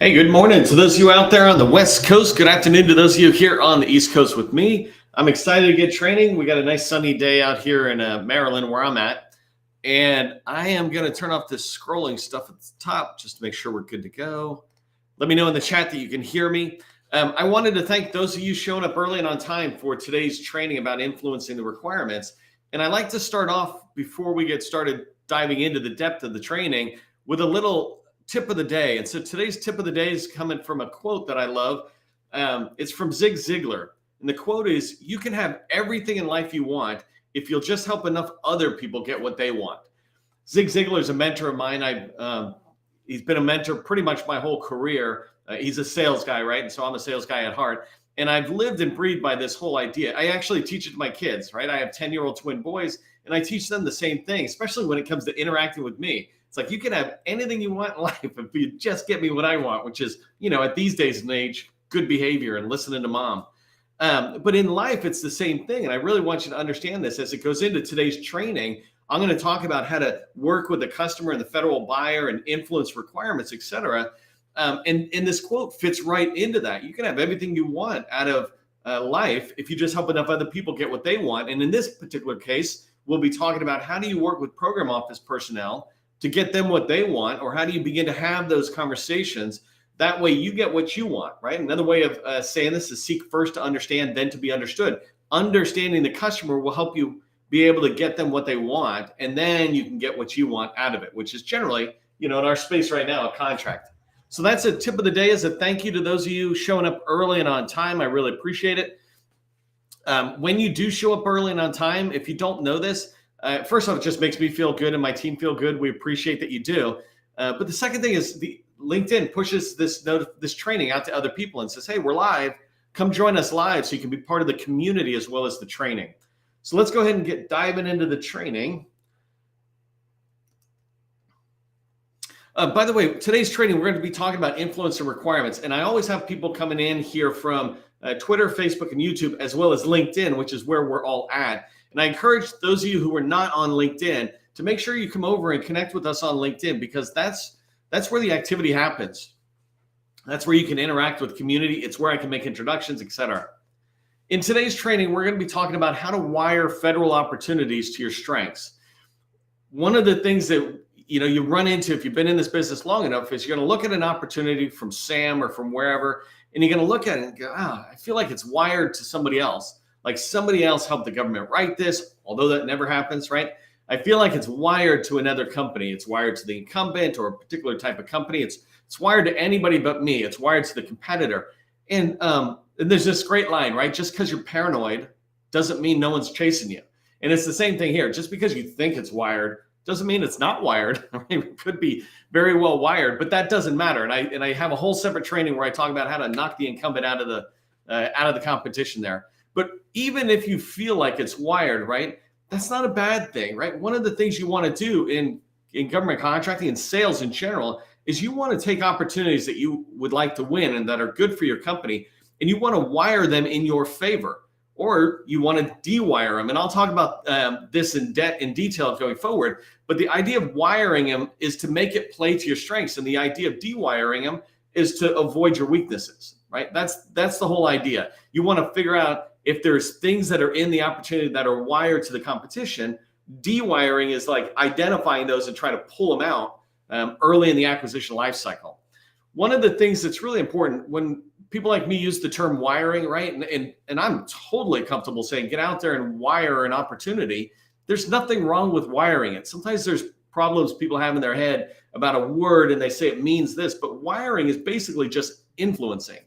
Hey, good morning to those of you out there on the West Coast. Good afternoon to those of you here on the East Coast with me. I'm excited to get training. We got a nice sunny day out here in Maryland where I'm at. And I am going to turn off this scrolling stuff at the top just to make sure we're good to go. Let me know in the chat that you can hear me. I wanted to thank those of you showing up early and on time for today's training about influencing the requirements. And I like to start off before we get started diving into the depth of the training with a little tip of the day. And so today's tip of the day is coming from a quote that I love. It's from Zig Ziglar. And the quote is, you can have everything in life you want if you'll just help enough other people get what they want. Zig Ziglar is a mentor of mine. He's been a mentor pretty much my whole career. He's a sales guy, right? And so I'm a sales guy at heart. And I've lived and breathed by this whole idea. I actually teach it to my kids, right? I have 10-year-old twin boys, and I teach them the same thing, especially when it comes to interacting with me. It's like, you can have anything you want in life if you just get me what I want, which is, at these days and age, good behavior and listening to mom. But in life, it's the same thing. And I really want you to understand this as it goes into today's training. I'm going to talk about how to work with the customer and the federal buyer and influence requirements, et cetera. And this quote fits right into that. You can have everything you want out of life if you just help enough other people get what they want. And in this particular case, we'll be talking about how do you work with program office personnel to get them what they want, or how do you begin to have those conversations? That way you get what you want, right? Another way of saying this is seek first to understand, then to be understood. Understanding the customer will help you be able to get them what they want, and then you can get what you want out of it, which is generally, in our space right now, a contract. So that's a tip of the day as a thank you to those of you showing up early and on time. I really appreciate it. When you do show up early and on time, if you don't know this, first off, it just makes me feel good and my team feel good. We appreciate that you do. But the second thing is the LinkedIn pushes this training out to other people and says, hey, we're live. Come join us live so you can be part of the community as well as the training. So let's go ahead and get diving into the training. By the way, today's training, we're going to be talking about influence and requirements. And I always have people coming in here from Twitter, Facebook, and YouTube, as well as LinkedIn, which is where we're all at. And I encourage those of you who are not on LinkedIn to make sure you come over and connect with us on LinkedIn, because that's where the activity happens. That's where you can interact with community. It's where I can make introductions, etc. In today's training, we're going to be talking about how to wire federal opportunities to your strengths. One of the things that you run into if you've been in this business long enough is you're going to look at an opportunity from Sam or from wherever, and you're going to look at it and go, I feel like it's wired to somebody else. Like somebody else helped the government write this, although that never happens, right? I feel like it's wired to another company. It's wired to the incumbent or a particular type of company. It's wired to anybody but me. It's wired to the competitor. And there's this great line, right? Just because you're paranoid doesn't mean no one's chasing you. And it's the same thing here. Just because you think it's wired doesn't mean it's not wired. It could be very well wired, but that doesn't matter. And I have a whole separate training where I talk about how to knock the incumbent out of the competition there. But even if you feel like it's wired, right, that's not a bad thing, right? One of the things you want to do in government contracting and sales in general is you want to take opportunities that you would like to win and that are good for your company, and you want to wire them in your favor, or you want to de-wire them. And I'll talk about this in detail going forward. But the idea of wiring them is to make it play to your strengths, and the idea of de-wiring them is to avoid your weaknesses, right? That's the whole idea. You want to figure out if there's things that are in the opportunity that are wired to the competition. De-wiring is like identifying those and try to pull them out early in the acquisition life cycle. One of the things that's really important when people like me use the term wiring, right? And I'm totally comfortable saying, get out there and wire an opportunity. There's nothing wrong with wiring it. Sometimes there's problems people have in their head about a word and they say it means this, but wiring is basically just influencing.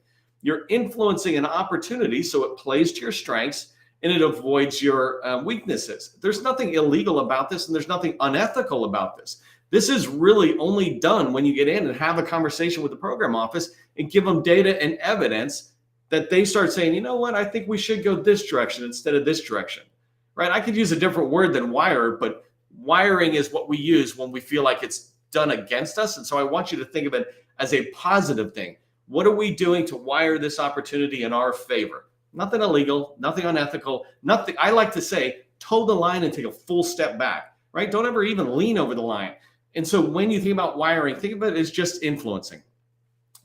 You're influencing an opportunity so it plays to your strengths and it avoids your weaknesses. There's nothing illegal about this, and there's nothing unethical about this. This is really only done when you get in and have a conversation with the program office and give them data and evidence that they start saying, you know what, I think we should go this direction instead of this direction, right? I could use a different word than wire, but wiring is what we use when we feel like it's done against us. And so I want you to think of it as a positive thing. What are we doing to wire this opportunity in our favor? Nothing illegal, nothing unethical, nothing. I like to say, toe the line and take a full step back, right? Don't ever even lean over the line. And so when you think about wiring, think of it as just influencing.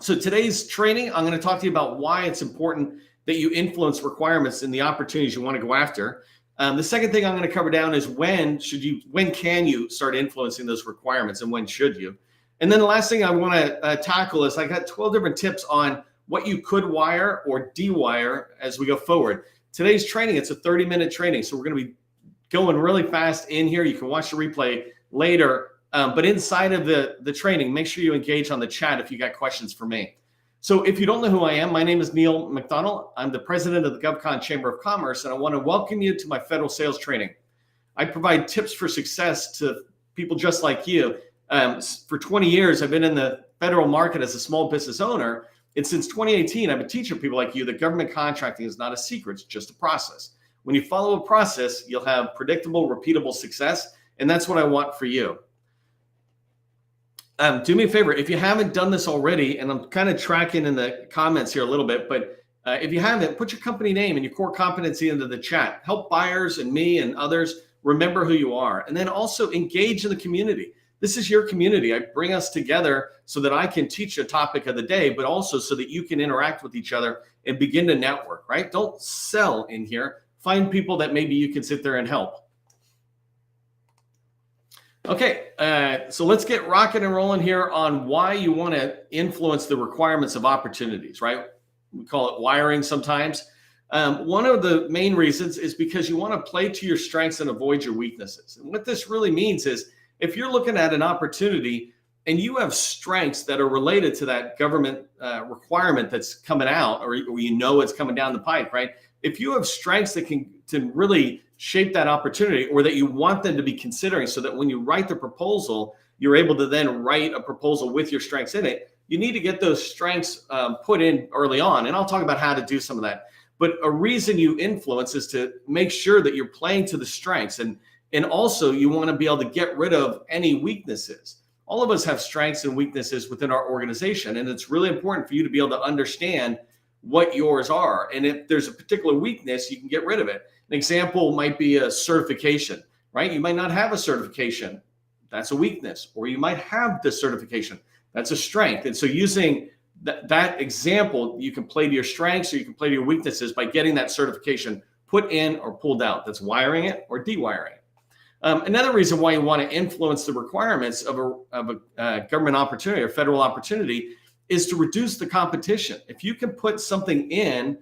So today's training, I'm going to talk to you about why it's important that you influence requirements in the opportunities you want to go after. The second thing I'm going to cover down is when can you start influencing those requirements and when should you? And then the last thing I want to tackle is I got 12 different tips on what you could wire or dewire as we go forward. Today's training, it's a 30-minute training. So we're going to be going really fast in here. You can watch the replay later. But inside of the training, make sure you engage on the chat if you got questions for me. So if you don't know who I am, my name is Neil McDonald. I'm the president of the GovCon Chamber of Commerce, and I want to welcome you to my federal sales training. I provide tips for success to people just like you. For 20 years, I've been in the federal market as a small business owner. And since 2018, I've been teaching people like you that government contracting is not a secret, it's just a process. When you follow a process, you'll have predictable, repeatable success, and that's what I want for you. Do me a favor, if you haven't done this already, and I'm kind of tracking in the comments here a little bit, but if you haven't, put your company name and your core competency into the chat. Help buyers and me and others remember who you are. And then also engage in the community. This is your community. I bring us together so that I can teach a topic of the day, but also so that you can interact with each other and begin to network, right? Don't sell in here. Find people that maybe you can sit there and help. Okay, so let's get rocking and rolling here on why you want to influence the requirements of opportunities, right? We call it wiring sometimes. One of the main reasons is because you want to play to your strengths and avoid your weaknesses. And what this really means is if you're looking at an opportunity and you have strengths that are related to that government requirement that's coming out, or you know it's coming down the pike, right? If you have strengths that can really shape that opportunity, or that you want them to be considering, so that when you write the proposal, you're able to then write a proposal with your strengths in it, you need to get those strengths put in early on. And I'll talk about how to do some of that. But a reason you influence is to make sure that you're playing to the strengths. And also you want to be able to get rid of any weaknesses. All of us have strengths and weaknesses within our organization. And it's really important for you to be able to understand what yours are. And if there's a particular weakness, you can get rid of it. An example might be a certification, right? You might not have a certification. That's a weakness. Or you might have the certification. That's a strength. And so using that example, you can play to your strengths or you can play to your weaknesses by getting that certification put in or pulled out. That's wiring it or dewiring it. Another reason why you want to influence the requirements of a government opportunity or federal opportunity is to reduce the competition. If you can put something in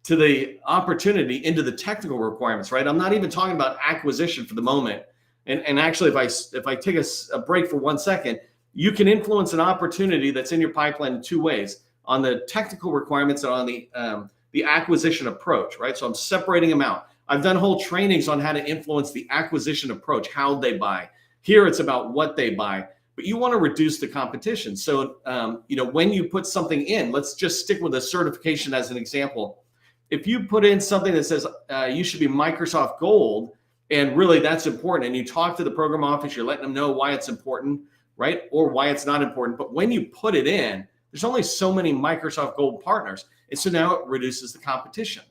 to the opportunity into the technical requirements, right? I'm not even talking about acquisition for the moment. And actually, if I take a break for 1 second, you can influence an opportunity that's in your pipeline in two ways: on the technical requirements and on the acquisition approach, right? So I'm separating them out. I've done whole trainings on how to influence the acquisition approach, how they buy. Here it's about what they buy, but you want to reduce the competition. So, when you put something in, let's just stick with a certification as an example. If you put in something that says you should be Microsoft Gold, and really that's important, and you talk to the program office, you're letting them know why it's important, right? Or why it's not important. But when you put it in, there's only so many Microsoft Gold partners. And so now it reduces the competition.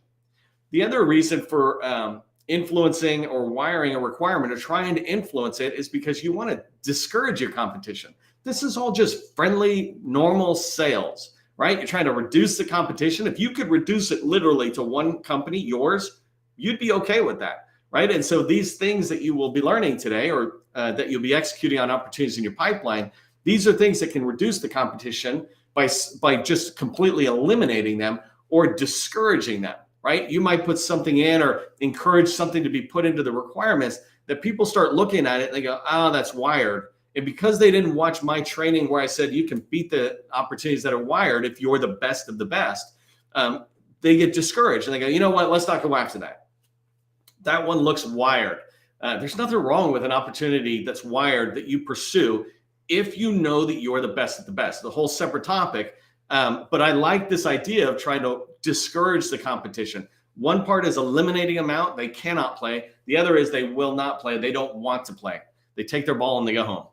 The other reason for influencing or wiring a requirement or trying to influence it is because you want to discourage your competition. This is all just friendly, normal sales, right? You're trying to reduce the competition. If you could reduce it literally to one company, yours, you'd be okay with that, right? And so these things that you will be learning today, or that you'll be executing on opportunities in your pipeline, these are things that can reduce the competition by just completely eliminating them or discouraging them, right? You might put something in or encourage something to be put into the requirements that people start looking at it and they go, oh, that's wired. And because they didn't watch my training where I said you can beat the opportunities that are wired if you're the best of the best, they get discouraged and they go, you know what, let's not go after that. That one looks wired. There's nothing wrong with an opportunity that's wired that you pursue if you know that you're the best at the best. The whole separate topic. But I like this idea of trying to discourage the competition. One part is eliminating them out. They cannot play. The other is they will not play. They don't want to play. They take their ball and they go home.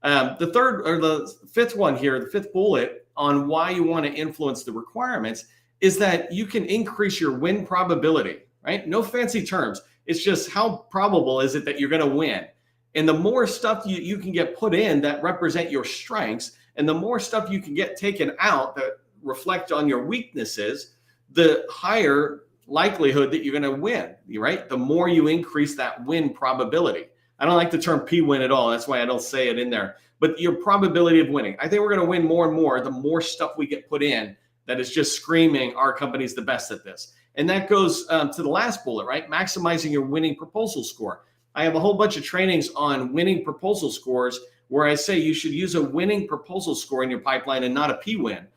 The third or the fifth one here, the fifth bullet on why you want to influence the requirements is that you can increase your win probability, right? No fancy terms. It's just how probable is it that you're going to win? And the more stuff you can get put in that represent your strengths, And the more stuff you can get taken out that reflect on your weaknesses, the higher likelihood that you're going to win, right? The more you increase that win probability. I don't like the term P-win at all. That's why I don't say it in there. But your probability of winning. I think we're going to win more and more the more stuff we get put in that is just screaming our company's the best at this. And that goes to the last bullet, right? Maximizing your winning proposal score. I have a whole bunch of trainings on winning proposal scores where I say you should use a winning proposal score in your pipeline and not a P-win.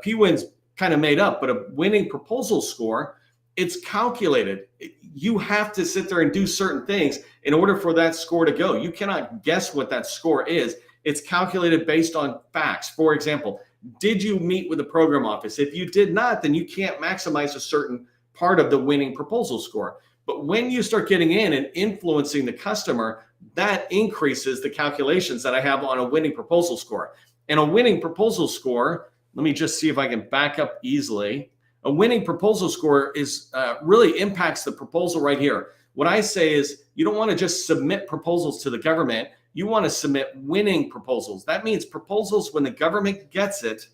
P-win's kind of made up, but a winning proposal score, it's calculated. You have to sit there and do certain things in order for that score to go. You cannot guess what that score is. It's calculated based on facts. For example, did you meet with the program office? If you did not, then you can't maximize a certain part of the winning proposal score. But when you start getting in and influencing the customer, that increases the calculations that I have on a winning proposal score. And a winning proposal score, let me just see if I can back up easily. A winning proposal score is really impacts the proposal right here. What I say is you don't want to just submit proposals to the government. You want to submit winning proposals. That means proposals when the government gets it,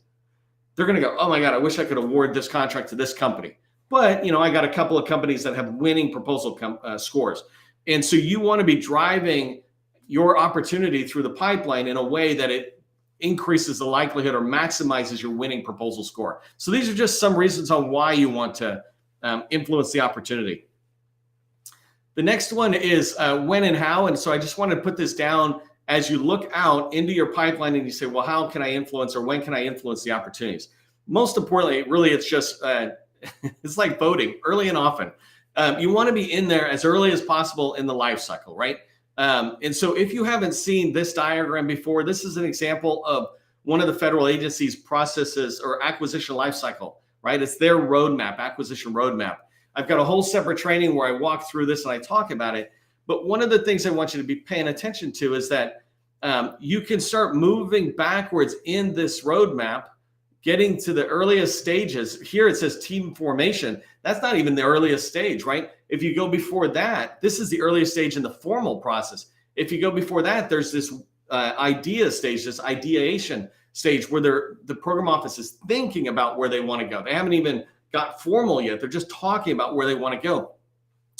they're going to go, oh my God, I wish I could award this contract to this company. But, I got a couple of companies that have winning proposal scores. And so you want to be driving your opportunity through the pipeline in a way that it increases the likelihood or maximizes your winning proposal score. So these are just some reasons on why you want to influence the opportunity. The next one is when and how. And so I just wanted to put this down as you look out into your pipeline and you say, well, how can I influence or when can I influence the opportunities? Most importantly, really, it's just, it's like voting early and often. You want to be in there as early as possible in the life cycle, right? And so if you haven't seen this diagram before, this is an example of one of the federal agencies' processes or acquisition life cycle, right? It's their roadmap, acquisition roadmap. I've got a whole separate training where I walk through this and I talk about it. But one of the things I want you to be paying attention to is that you can start moving backwards in this roadmap, getting to the earliest stages. Here it says team formation. That's not even the earliest stage, right? If you go before that, this is the earliest stage in the formal process. If you go before that, there's this idea stage, this ideation stage where the program office is thinking about where they want to go. They haven't even got formal yet. They're just talking about where they want to go.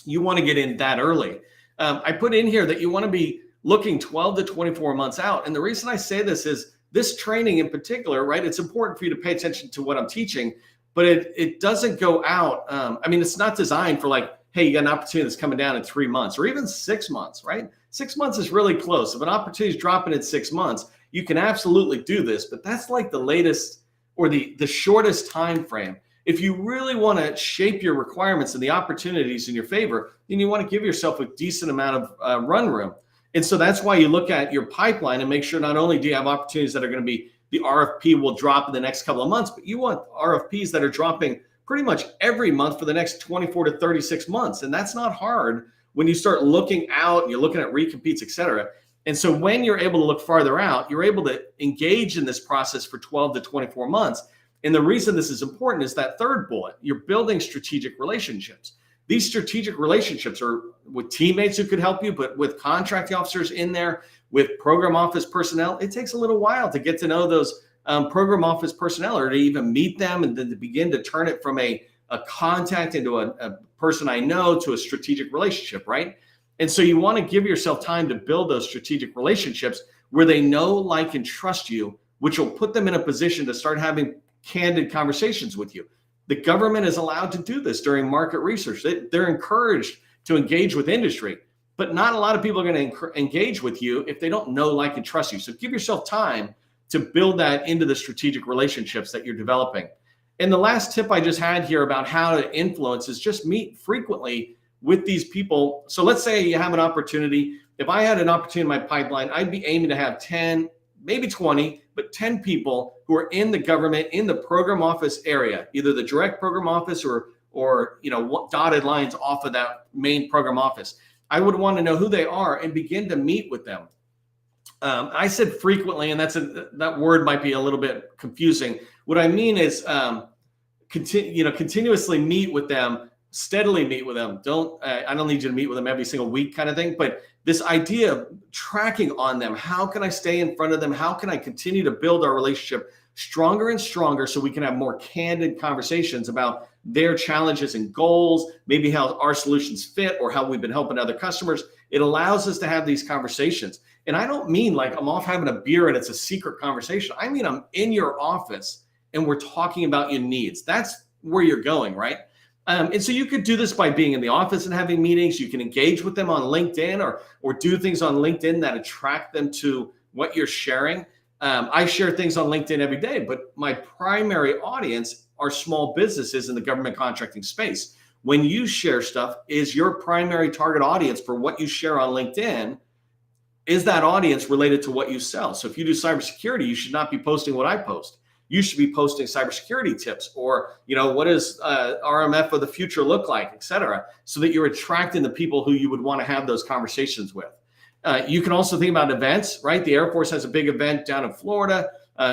You want to get in that early. I put in here that you want to be looking 12 to 24 months out. And the reason I say this is this training in particular, right? It's important for you to pay attention to what I'm teaching, but it doesn't go out. It's not designed for like, hey, you got an opportunity that's coming down in 3 months or even 6 months, right? 6 months is really close. If an opportunity is dropping in 6 months, you can absolutely do this, but that's like the latest or the shortest time frame. If you really want to shape your requirements and the opportunities in your favor, then you want to give yourself a decent amount of run room. And so that's why you look at your pipeline and make sure not only do you have opportunities that are going to be the RFP will drop in the next couple of months, but you want RFPs that are dropping pretty much every month for the next 24 to 36 months. And that's not hard when you start looking out and you're looking at recompetes, et cetera. And so when you're able to look farther out, you're able to engage in this process for 12 to 24 months. And the reason this is important is that third bullet, you're building strategic relationships. These strategic relationships are with teammates who could help you, but with contracting officers in there, with program office personnel. It takes a little while to get to know those program office personnel or to even meet them and then to begin to turn it from a contact into a person I know to a strategic relationship, right? And so you want to give yourself time to build those strategic relationships where they know, like, and trust you, which will put them in a position to start having candid conversations with you. The government is allowed to do this during market research. They're encouraged to engage with industry, but not a lot of people are going to engage with you if they don't know, like, and trust you. So give yourself time to build that into the strategic relationships that you're developing. And the last tip I just had here about how to influence is just meet frequently with these people. So let's say you have an opportunity. If I had an opportunity in my pipeline, I'd be aiming to have 10, maybe 20, but 10 people who are in the government, in the program office area, either the direct program office or dotted lines off of that main program office. I would want to know who they are and begin to meet with them. I said frequently, and that word might be a little bit confusing. What I mean is continuously meet with them steadily meet with them. I don't need you to meet with them every single week kind of thing, but this idea of tracking on them. How can I stay in front of them? How can I continue to build our relationship stronger and stronger so we can have more candid conversations about their challenges and goals, maybe how our solutions fit or how we've been helping other customers. It allows us to have these conversations. And I don't mean like I'm off having a beer and it's a secret conversation. I mean, I'm in your office and we're talking about your needs. That's where you're going, right? And so you could do this by being in the office and having meetings. You can engage with them on LinkedIn or do things on LinkedIn that attract them to what you're sharing. I share things on LinkedIn every day, but my primary audience are small businesses in the government contracting space. When you share stuff, is your primary target audience for what you share on LinkedIn, is that audience related to what you sell? So if you do cybersecurity, you should not be posting what I post. You should be posting cybersecurity tips or, what does RMF of the future look like, et cetera, so that you're attracting the people who you would want to have those conversations with. You can also think about events, right? The Air Force has a big event down in Florida.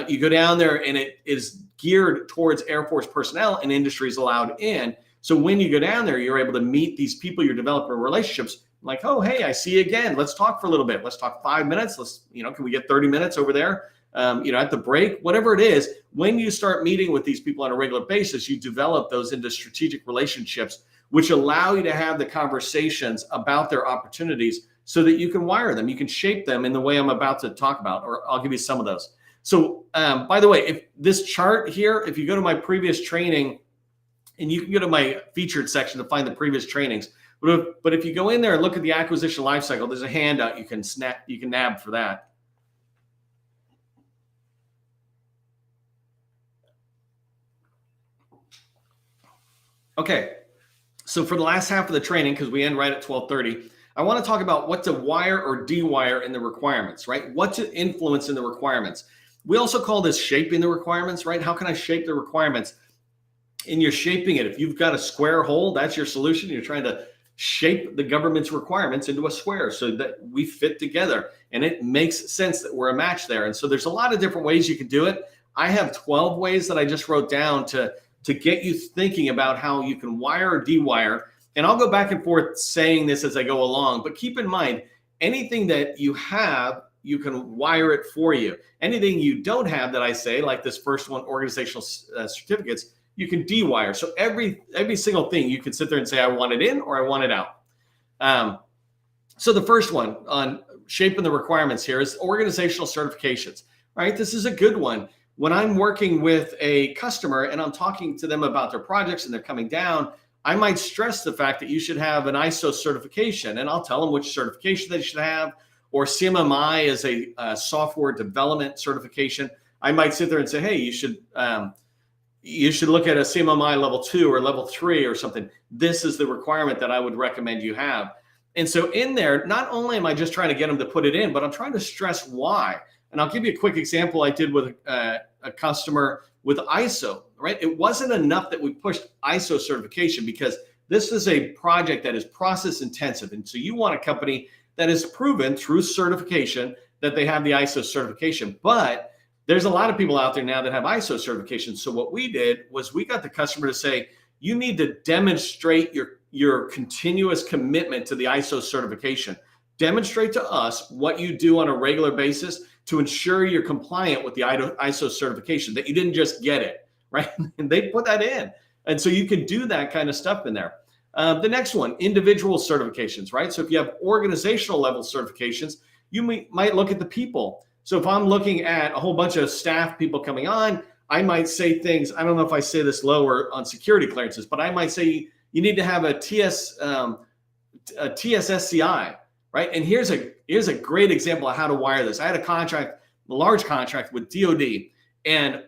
You go down there and it is geared towards Air Force personnel and industries allowed in. So when you go down there, you're able to meet these people, you're developing relationships like, oh, hey, I see you again. Let's talk for a little bit. Let's talk 5 minutes. Can we get 30 minutes over there? At the break, whatever it is, when you start meeting with these people on a regular basis, you develop those into strategic relationships, which allow you to have the conversations about their opportunities so that you can wire them. You can shape them in the way I'm about to talk about, or I'll give you some of those. So by the way, if this chart here, if you go to my previous training, and you can go to my featured section to find the previous trainings, but if you go in there and look at the acquisition lifecycle, there's a handout you can nab for that. Okay, so for the last half of the training, because we end right at 12:30, I want to talk about what to wire or dewire in the requirements, right? What to influence in the requirements. We also call this shaping the requirements, right? How can I shape the requirements? And you're shaping it. If you've got a square hole, that's your solution. You're trying to shape the government's requirements into a square so that we fit together and it makes sense that we're a match there. And so there's a lot of different ways you can do it. I have 12 ways that I just wrote down to get you thinking about how you can wire or dewire. And I'll go back and forth saying this as I go along, but keep in mind, anything that you have, you can wire it for you. Anything you don't have that I say, like this first one, organizational certificates, you can dewire. So every single thing you can sit there and say, I want it in or I want it out. So the first one on shaping the requirements here is organizational certifications, right? This is a good one. When I'm working with a customer and I'm talking to them about their projects and they're coming down, I might stress the fact that you should have an ISO certification, and I'll tell them which certification they should have, or CMMI is a software development certification. I might sit there and say, hey, you should look at a CMMI level 2 or level 3 or something. This is the requirement that I would recommend you have. And so in there, not only am I just trying to get them to put it in, but I'm trying to stress why. And I'll give you a quick example I did with a customer with ISO, right? It wasn't enough that we pushed ISO certification because this is a project that is process intensive. And so you want a company that is proven through certification that they have the ISO certification. But there's a lot of people out there now that have ISO certification. So what we did was we got the customer to say, you need to demonstrate your continuous commitment to the ISO certification. Demonstrate to us what you do on a regular basis to ensure you're compliant with the ISO certification, that you didn't just get it, right? And they put that in. And so you can do that kind of stuff in there. The next one, individual certifications, right? So if you have organizational level certifications, you might look at the people. So if I'm looking at a whole bunch of staff people coming on, I might say things, I don't know if I say this lower on security clearances, but I might say you need to have a TSSCI, right? And here's a great example of how to wire this. I had a large contract with DOD, and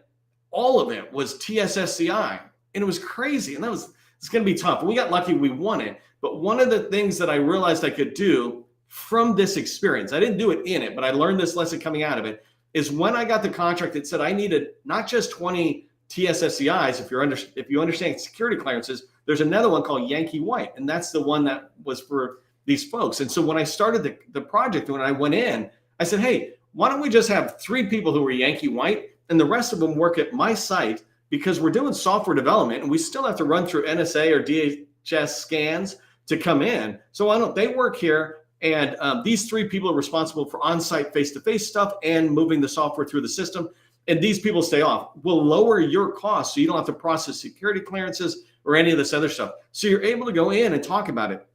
all of it was TSSCI, and it was crazy. And it's going to be tough. We got lucky, we won it. But one of the things that I realized I could do from this experience, I didn't do it in it, but I learned this lesson coming out of it, is when I got the contract, it said I needed not just 20 TSSCIs. If you understand security clearances, there's another one called Yankee White, and that's the one that was for these folks. And so when I started the project, when I went in, I said, hey, why don't we just have 3 people who are Yankee White and the rest of them work at my site, because we're doing software development and we still have to run through NSA or chest scans to come in. So why don't they work here? And these 3 people are responsible for on-site face-to-face stuff and moving the software through the system. And these people stay off. We'll lower your costs so you don't have to process security clearances or any of this other stuff. So you're able to go in and talk about it.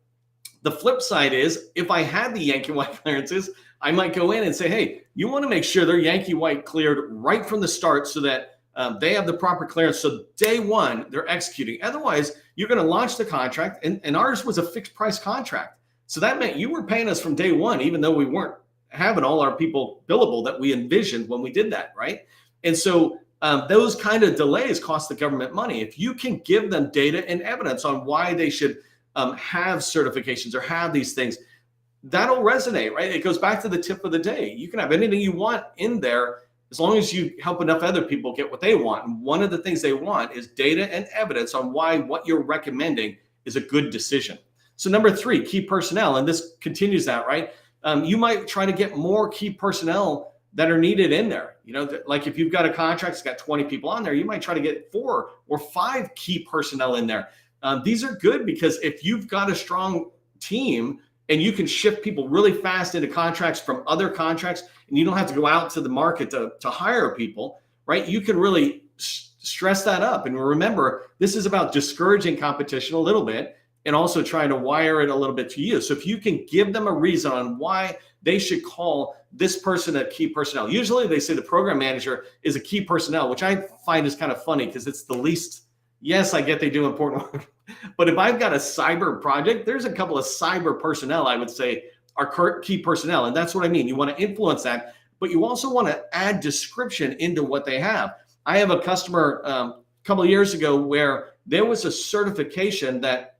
The flip side is, if I had the Yankee White clearances, I might go in and say, hey, you want to make sure they're Yankee White cleared right from the start so that they have the proper clearance. So day one, they're executing. Otherwise, you're going to launch the contract. And ours was a fixed price contract. So that meant you were paying us from day one, even though we weren't having all our people billable that we envisioned when we did that, right? And so those kind of delays cost the government money. If you can give them data and evidence on why they should have certifications or have these things, that'll resonate, right? It goes back to the tip of the day. You can have anything you want in there as long as you help enough other people get what they want. And one of the things they want is data and evidence on why what you're recommending is a good decision. So number 3, key personnel, and this continues that, right? You might try to get more key personnel that are needed in there. You know, like if you've got a contract that's got 20 people on there, you might try to get 4 or 5 key personnel in there. These are good because if you've got a strong team and you can shift people really fast into contracts from other contracts, and you don't have to go out to the market to hire people, right? You can really stress that up. And remember, this is about discouraging competition a little bit and also trying to wire it a little bit to you. So if you can give them a reason on why they should call this person a key personnel. Usually they say the program manager is a key personnel, which I find is kind of funny because it's the least, yes, I get they do important work. But if I've got a cyber project, there's a couple of cyber personnel I would say are key personnel. And that's what I mean. You want to influence that, but you also want to add description into what they have. I have a customer a couple of years ago where there was a certification that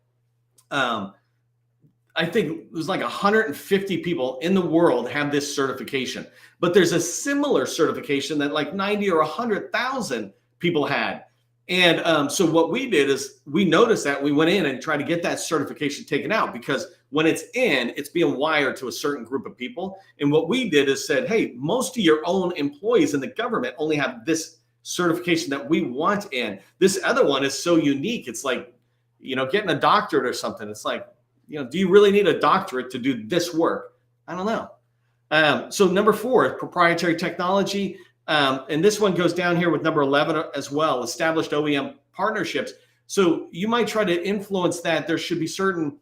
I think it was like 150 people in the world have this certification, but there's a similar certification that like 90 or 100,000 people had. And so what we did is we noticed that we went in and tried to get that certification taken out, because when it's in, it's being wired to a certain group of people. And what we did is said, hey, most of your own employees in the government only have this certification that we want in. This other one is so unique. It's like, you know, getting a doctorate or something. It's like, you know, do you really need a doctorate to do this work? I don't know. So number 4 is proprietary technology. And this one goes down here with number 11 as well, established OEM partnerships. So you might try to influence that there should be certain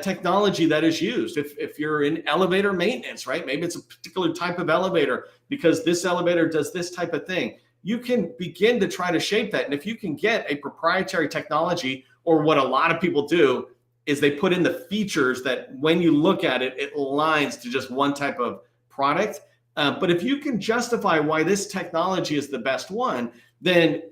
technology that is used. If you're in elevator maintenance, right? Maybe it's a particular type of elevator because this elevator does this type of thing. You can begin to try to shape that. And if you can get a proprietary technology, or what a lot of people do is they put in the features that when you look at it, it aligns to just one type of product. But if you can justify why this technology is the best one, then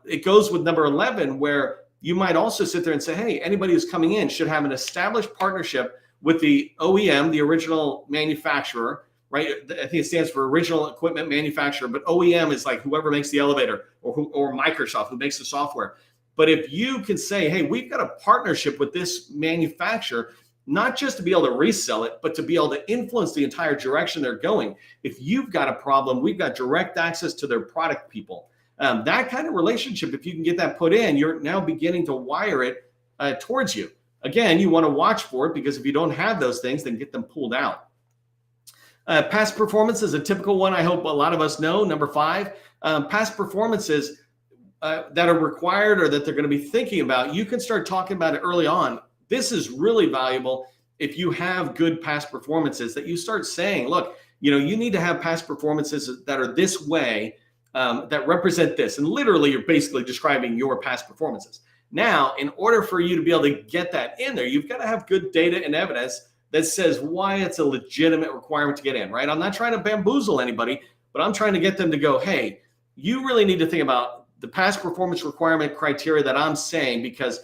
it goes with number 11, where you might also sit there and say, hey, anybody who's coming in should have an established partnership with the OEM, the original manufacturer, right? I think it stands for original equipment manufacturer, but OEM is like whoever makes the elevator, or Microsoft, who makes the software. But if you can say, hey, we've got a partnership with this manufacturer, not just to be able to resell it, but to be able to influence the entire direction they're going. If you've got a problem, we've got direct access to their product people. That kind of relationship, if you can get that put in, you're now beginning to wire it towards you. Again, you want to watch for it, because if you don't have those things, then get them pulled out. Past performance is a typical one. I hope a lot of us know. Number 5, past performances that are required or that they're going to be thinking about. You can start talking about it early on. This is really valuable if you have good past performances, that you start saying, look, you know, you need to have past performances that are this way, that represent this. And literally, you're basically describing your past performances. Now, in order for you to be able to get that in there, you've got to have good data and evidence that says why it's a legitimate requirement to get in, right? I'm not trying to bamboozle anybody, but I'm trying to get them to go, hey, you really need to think about the past performance requirement criteria that I'm saying, because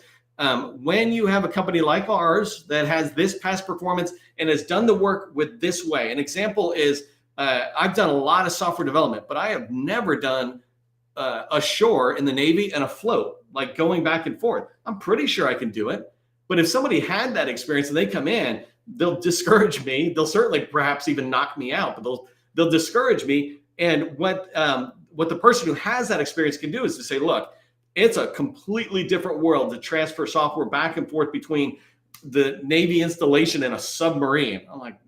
when you have a company like ours that has this past performance and has done the work with this way, an example is I've done a lot of software development, but I have never done ashore in the Navy and afloat, like going back and forth. I'm pretty sure I can do it. But if somebody had that experience and they come in, they'll discourage me. They'll certainly perhaps even knock me out, but they'll discourage me. And what the person who has that experience can do is to say, look, It's a completely different world to transfer software back and forth between the Navy installation and a submarine. I'm like,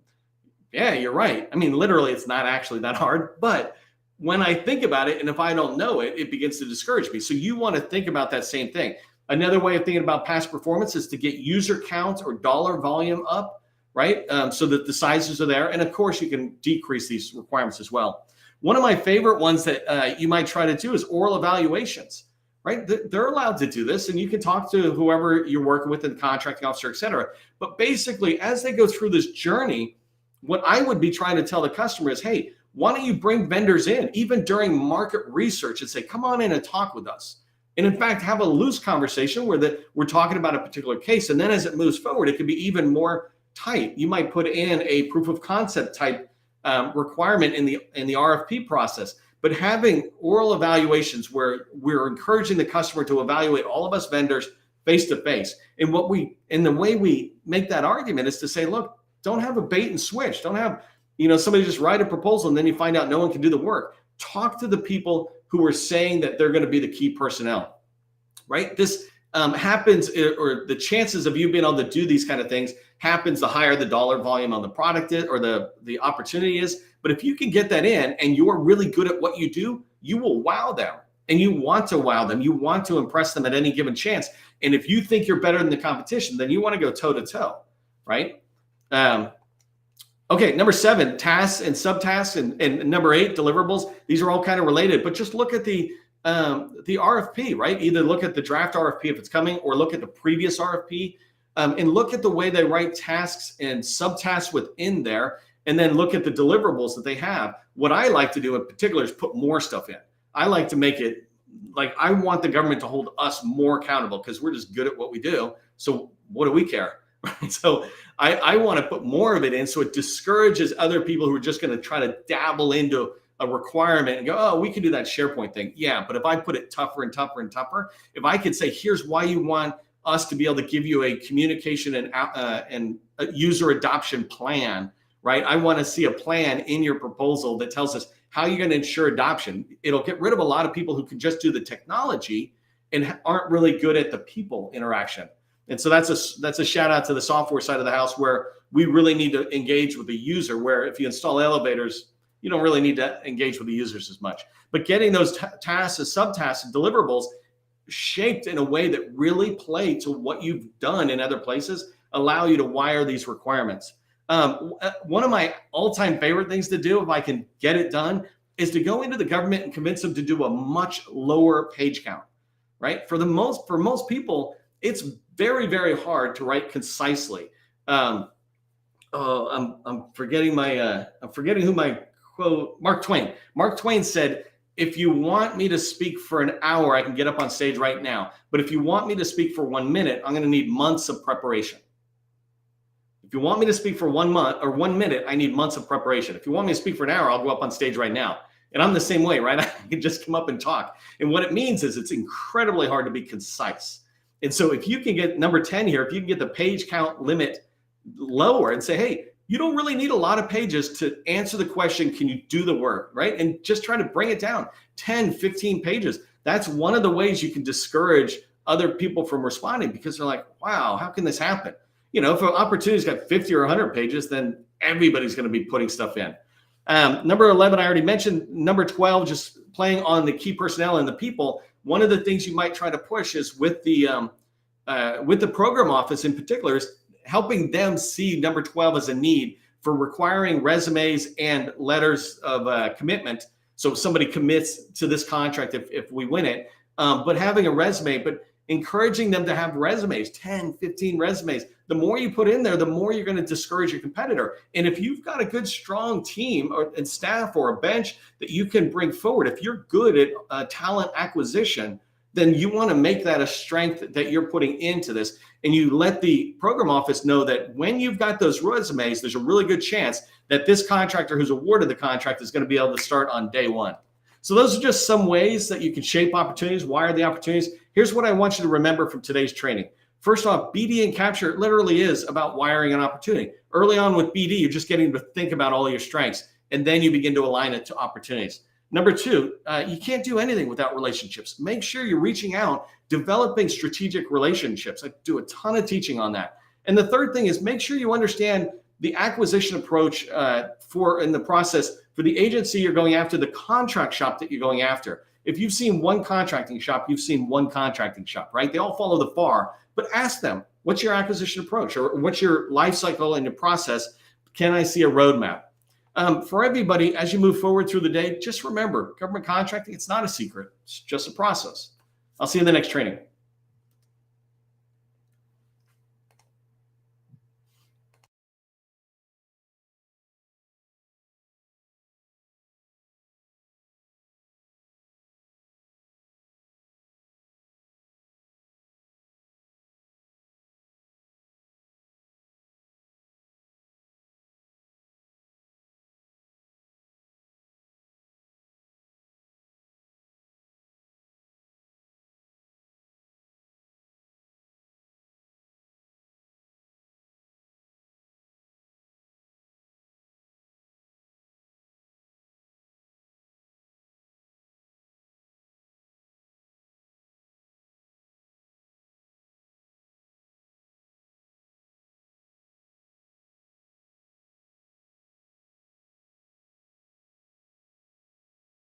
yeah, you're right. I mean, literally, it's not actually that hard. But when I think about it, and if I don't know it, it begins to discourage me. So you want to think about that same thing. Another way of thinking about past performance is to get user count or dollar volume up, right? So that the sizes are there. And of course, you can decrease these requirements as well. One of my favorite ones that you might try to do is oral evaluations, right? They're allowed to do this, and you can talk to whoever you're working with, the contracting officer, et cetera. But basically, as they go through this journey, what I would be trying to tell the customer is, hey, why don't you bring vendors in, even during market research, and say, come on in and talk with us. And in fact, have a loose conversation where we're talking about a particular case. And then as it moves forward, it can be even more tight. You might put in a proof of concept type requirement in the RFP process. But having oral evaluations where we're encouraging the customer to evaluate all of us vendors face to face. And the way we make that argument is to say, look, don't have a bait and switch. Don't have, somebody just write a proposal and then you find out no one can do the work. Talk to the people who are saying that they're going to be the key personnel, right? This happens, or the chances of you being able to do these kind of things happens the higher the dollar volume on the product is, or the opportunity is. But if you can get that in and you're really good at what you do, you will wow them, and you want to wow them. You want to impress them at any given chance. And if you think you're better than the competition, then you want to go toe to toe, right? Okay, number 7, tasks and subtasks, and number 8, deliverables. These are all kind of related, but just look at the RFP, right? Either look at the draft RFP if it's coming, or look at the previous RFP, and look at the way they write tasks and subtasks within there, and then look at the deliverables that they have. What I like to do in particular is put more stuff in. I like to make it like, I want the government to hold us more accountable because we're just good at what we do. So what do we care? Right? So I want to put more of it in, so it discourages other people who are just going to try to dabble into a requirement and go, oh, we can do that SharePoint thing. Yeah, but if I put it tougher and tougher and tougher, if I could say, here's why you want us to be able to give you a communication and a user adoption plan, right? I want to see a plan in your proposal that tells us how you're going to ensure adoption. It'll get rid of a lot of people who can just do the technology and aren't really good at the people interaction. And so that's a shout out to the software side of the house, where we really need to engage with the user, where if you install elevators, you don't really need to engage with the users as much. But getting those tasks and subtasks and deliverables shaped in a way that really play to what you've done in other places allow you to wire these requirements. One of my all-time favorite things to do, if I can get it done, is to go into the government and convince them to do a much lower page count, right? For most people, it's very, very hard to write concisely. I'm forgetting who my quote, Mark Twain. Mark Twain said, if you want me to speak for an hour, I can get up on stage right now. But if you want me to speak for 1 minute, I'm going to need months of preparation. If you want me to speak for 1 month or 1 minute, I need months of preparation. If you want me to speak for an hour, I'll go up on stage right now. And I'm the same way, right? I can just come up and talk. And what it means is it's incredibly hard to be concise. And so if you can get number 10 here, if you can get the page count limit lower and say, hey, you don't really need a lot of pages to answer the question, can you do the work, right? And just try to bring it down 10, 15 pages. That's one of the ways you can discourage other people from responding, because they're like, wow, how can this happen? If an opportunity's got 50 or 100 pages, then everybody's going to be putting stuff in. Number 11, I already mentioned. Number 12, just playing on the key personnel and the people. One of the things you might try to push is with the program office in particular, is helping them see number 12 as a need for requiring resumes and letters of commitment. So if somebody commits to this contract, if we win it, but having a resume, but encouraging them to have resumes, 10, 15 resumes. The more you put in there, the more you're going to discourage your competitor. And if you've got a good, strong team and staff or a bench that you can bring forward, if you're good at talent acquisition, then you want to make that a strength that you're putting into this. And you let the program office know that when you've got those resumes, there's a really good chance that this contractor who's awarded the contract is going to be able to start on day one. So those are just some ways that you can shape opportunities, wire the opportunities. Here's what I want you to remember from today's training. First off, BD and capture literally is about wiring an opportunity. Early on with BD, you're just getting to think about all your strengths, and then you begin to align it to opportunities. Number two, you can't do anything without relationships. Make sure you're reaching out, developing strategic relationships. I do a ton of teaching on that. And the third thing is make sure you understand the acquisition approach in the process for the agency you're going after, the contract shop that you're going after. If you've seen one contracting shop, you've seen one contracting shop, right? They all follow the FAR, but ask them, what's your acquisition approach, or what's your life cycle and your process? Can I see a roadmap? For everybody, as you move forward through the day, just remember, government contracting, it's not a secret. It's just a process. I'll see you in the next training.